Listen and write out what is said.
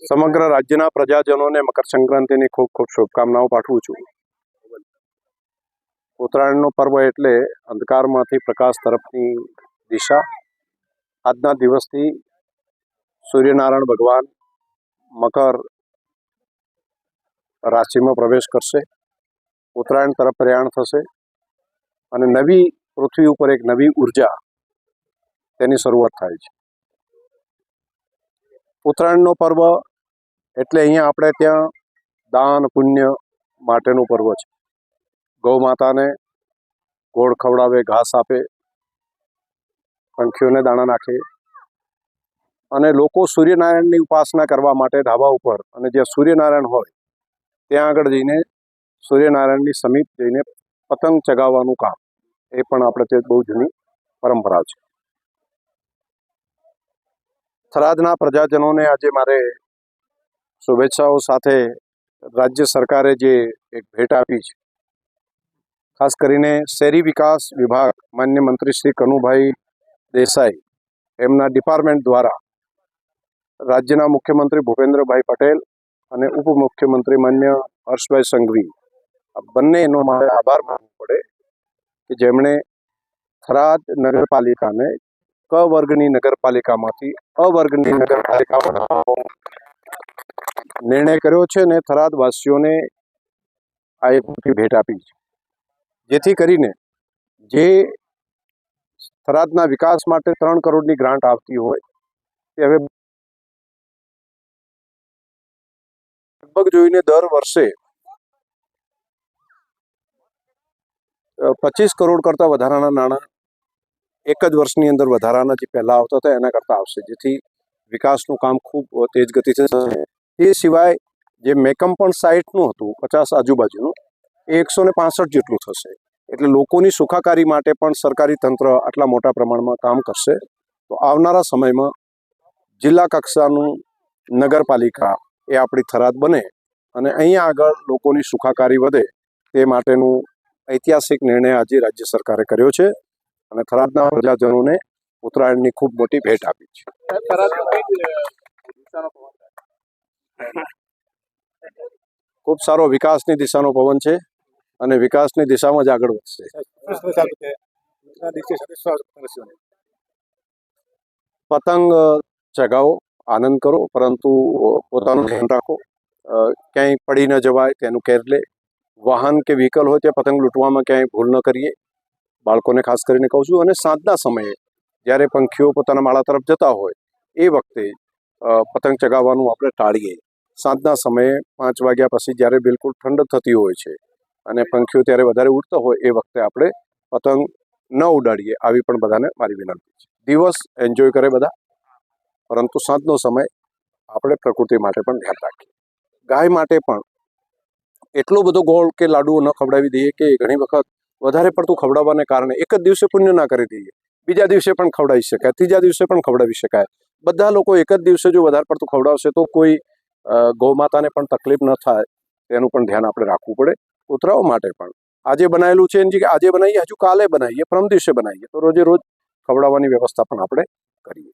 સમગ્ર રાજ્યના પ્રજાજનોને મકર સંક્રાંતિની ખૂબ ખૂબ શુભકામનાઓ પાઠવું છું. ઉત્તરાયણનો પર્વ એટલે અંધકારમાંથી પ્રકાશ તરફની દિશા. આજના દિવસથી સૂર્યનારાયણ ભગવાન મકર રાશિમાં પ્રવેશ કરશે, ઉત્તરાયણ તરફ પ્રયાણ થશે અને નવી પૃથ્વી ઉપર એક નવી ઉર્જા તેની શરૂઆત થાય છે. ઉત્તરાયણનો પર્વ એટલે અહીંયા આપણે ત્યાં દાન પુણ્ય માટેનું પર્વ છે. ગૌ માતાને ગોળ ખવડાવે, ઘાસ આપે, પંખીઓને દાણા નાખે અને લોકો સૂર્યનારાયણની ઉપાસના કરવા માટે ધાબા ઉપર અને જ્યાં સૂર્યનારાયણ હોય ત્યાં આગળ જઈને સૂર્યનારાયણની સમીપ જઈને પતંગ ચગાવવાનું કામ, એ પણ આપણે તે બહુ જૂની પરંપરા છે. થરાદના પ્રજાજનોને આજે મારે શુભેચ્છાઓ સાથે રાજ્ય સરકારે જે એક ભેટ આપી છે, ખાસ કરીને શહેરી વિકાસ વિભાગ માન્ય મંત્રી શ્રી કનુભાઈ દેસાઈ એમના ડિપાર્ટમેન્ટ દ્વારા રાજ્યના મુખ્યમંત્રી ભૂપેન્દ્રભાઈ પટેલ અને ઉપમુખ્યમંત્રી માન્ય હર્ષભાઈ સંઘવી, આ બંનેનો મારે આભાર માનવો પડે કે જેમણે થરાદ નગરપાલિકાને ક વર્ગની નગરપાલિકામાંથી અ વર્ગની નગરપાલિકામાં નિર્ણય કર્યો છે અને થરાદવાસીઓને આ એક મોટી ભેટ આપી છે, જેથી કરીને જે થરાદના વિકાસ માટે 3 કરોડની ગ્રાન્ટ આવતી હોય તે હવે લગભગ જોઈને દર વર્ષે 25 કરોડ કરતાં વધારાના નાણાં એક જ વર્ષની અંદર વધારાના જે પહેલાં આવતા હતા એના કરતાં આવશે, જેથી વિકાસનું કામ ખૂબ તેજ ગતિથી થશે. એ સિવાય જે મેકમ પણ સાઇટનું હતું 50 આજુબાજુનું, એ 165 જેટલું થશે. એટલે લોકોની સુખાકારી માટે પણ સરકારી તંત્ર આટલા મોટા પ્રમાણમાં કામ કરશે. તો આવનારા સમયમાં જિલ્લા કક્ષાનું નગરપાલિકા એ આપણી થરાદ બને અને અહીંયા આગળ લોકોની સુખાકારી વધે તે માટેનું ઐતિહાસિક નિર્ણય આજે રાજ્ય સરકારે કર્યો છે અને થરાદના પ્રજાજનોને ઉત્તરાયણની ખૂબ મોટી ભેટ આપી છે. ખૂબ સારો વિકાસની દિશાનો પવન છે અને વિકાસની દિશામાં જ આગળ વધશે. પતંગ ચગાવો, આનંદ કરો, પરંતુ પોતાનું ધ્યાન રાખો, ક્યાંય પડી ન જવાય તેનું કેર લે. વાહન કે વ્હીકલ હોય ત્યાં પતંગ લૂંટવામાં ક્યાંય ભૂલ ન કરીએ, બાળકોને ખાસ કરીને કહું છું. અને સાંજના સમયે જ્યારે પંખીઓ પોતાના માળા તરફ જતા હોય એ વખતે પતંગ ચગાવવાનું આપણે ટાળીએ. સાંજના સમયે 5 વાગ્યા પછી જ્યારે બિલકુલ ઠંડ થતી હોય છે અને પંખીઓ ત્યારે વધારે ઉડતા હોય એ વખતે આપણે પતંગ ન ઉડાડીએ, આવી પણ બધાને મારી વિનંતી છે. દિવસ એન્જોય કરે બધા, પરંતુ સાંજનો સમય આપણે પ્રકૃતિ માટે પણ ધ્યાન રાખીએ. ગાય માટે પણ એટલો બધો ગોળ કે લાડુઓ ન ખવડાવી દઈએ કે ઘણી વખત વધારે પડતું ખવડાવવાને કારણે એક જ દિવસે પુણ્ય ના કરી દઈએ, બીજા દિવસે પણ ખવડાવી શકાય, ત્રીજા દિવસે પણ ખવડાવી શકાય. બધા લોકો એક જ દિવસે જો વધારે પડતું ખવડાવશે તો કોઈ ગૌ માતાને પણ તકલીફ ન થાય તેનું પણ ધ્યાન આપણે રાખવું પડે. કૂતરાઓ માટે પણ આજે બનાવેલું છે એની જગ્યાએ આજે બનાવીએ, હજુ કાલે બનાવીએ, પરમ દિવસે બનાવીએ, તો રોજે રોજ ખવડાવવાની વ્યવસ્થા પણ આપણે કરીએ.